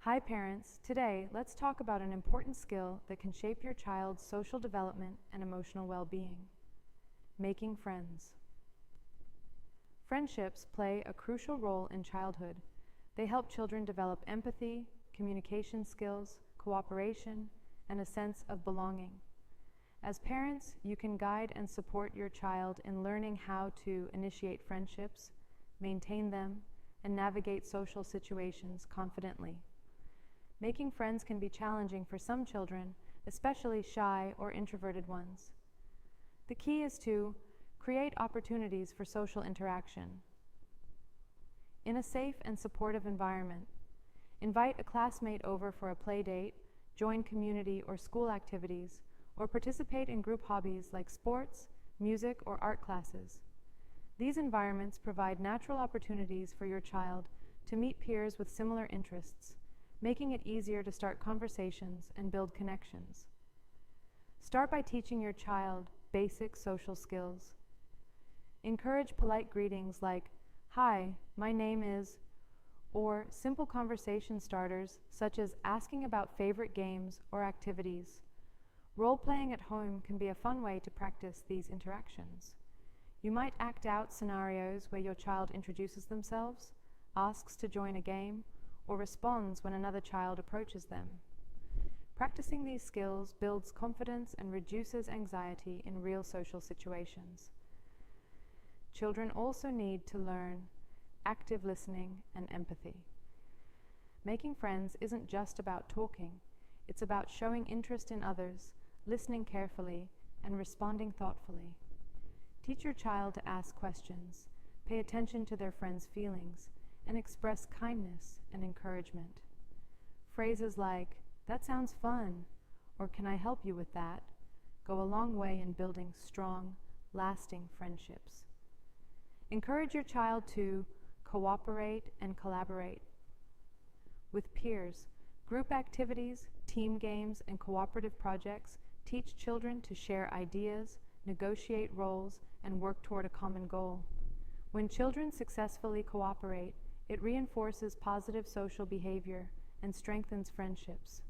Hi parents, today let's talk about an important skill that can shape your child's social development and emotional well-being: making friends. Friendships play a crucial role in childhood. They help children develop empathy, communication skills, cooperation, and a sense of belonging. As parents, you can guide and support your child in learning how to initiate friendships, maintain them, and navigate social situations confidently. Making friends can be challenging for some children, especially shy or introverted ones. The key is to create opportunities for social interaction. In a safe and supportive environment, invite a classmate over for a play date, join community or school activities, or participate in group hobbies like sports, music, or art classes. These environments provide natural opportunities for your child to meet peers with similar interests, making it easier to start conversations and build connections. Start by teaching your child basic social skills. Encourage polite greetings like, "Hi, my name is," or simple conversation starters such as asking about favorite games or activities. Role-playing at home can be a fun way to practice these interactions. You might act out scenarios where your child introduces themselves, asks to join a game, or responds when another child approaches them. Practicing these skills builds confidence and reduces anxiety in real social situations. Children also need to learn active listening and empathy. Making friends isn't just about talking, it's about showing interest in others, listening carefully, and responding thoughtfully. Teach your child to ask questions, pay attention to their friends' feelings, and express kindness and encouragement. Phrases like, "That sounds fun," or "Can I help you with that?" go a long way in building strong, lasting friendships. Encourage your child to cooperate and collaborate. With peers, group activities, team games, and cooperative projects teach children to share ideas, negotiate roles, and work toward a common goal. When children successfully cooperate, it reinforces positive social behavior and strengthens friendships.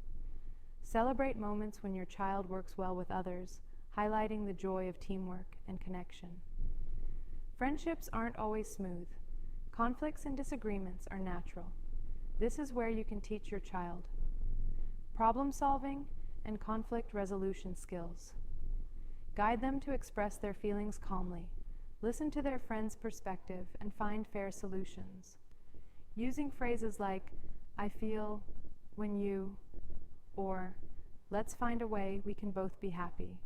Celebrate moments when your child works well with others, highlighting the joy of teamwork and connection. Friendships aren't always smooth. Conflicts and disagreements are natural. This is where you can teach your child problem solving and conflict resolution skills. Guide them to express their feelings calmly, listen to their friend's perspective, and find fair solutions. Using phrases like, "I feel when you," or "Let's find a way we can both be happy,"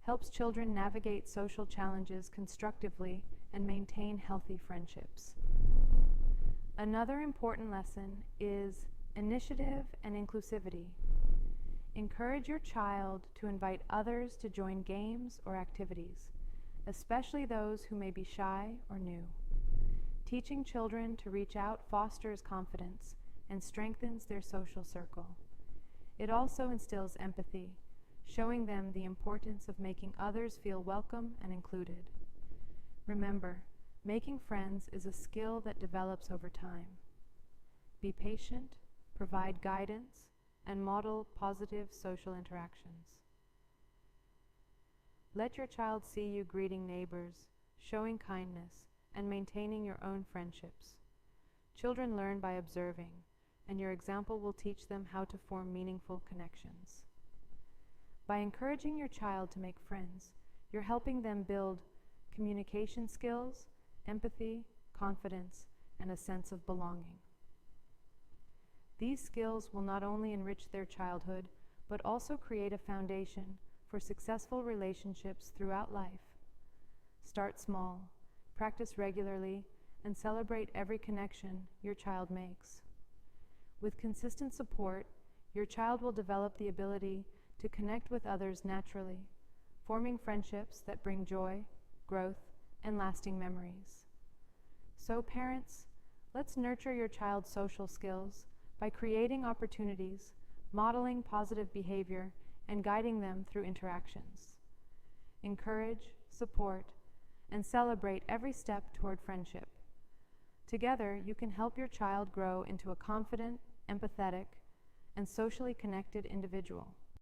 helps children navigate social challenges constructively and maintain healthy friendships. Another important lesson is initiative and inclusivity. Encourage your child to invite others to join games or activities, especially those who may be shy or new. Teaching children to reach out fosters confidence and strengthens their social circle. It also instills empathy, showing them the importance of making others feel welcome and included. Remember, making friends is a skill that develops over time. Be patient, provide guidance, and model positive social interactions. Let your child see you greeting neighbors, showing kindness, and maintaining your own friendships. Children learn by observing, and your example will teach them how to form meaningful connections. By encouraging your child to make friends, you're helping them build communication skills, empathy, confidence, and a sense of belonging. These skills will not only enrich their childhood, but also create a foundation for successful relationships throughout life. Start small, practice regularly, and celebrate every connection your child makes. With consistent support, your child will develop the ability to connect with others naturally, forming friendships that bring joy, growth, and lasting memories. So parents, let's nurture your child's social skills by creating opportunities, modeling positive behavior, and guiding them through interactions. Encourage, support, and celebrate every step toward friendship. Together, you can help your child grow into a confident, empathetic, and socially connected individual.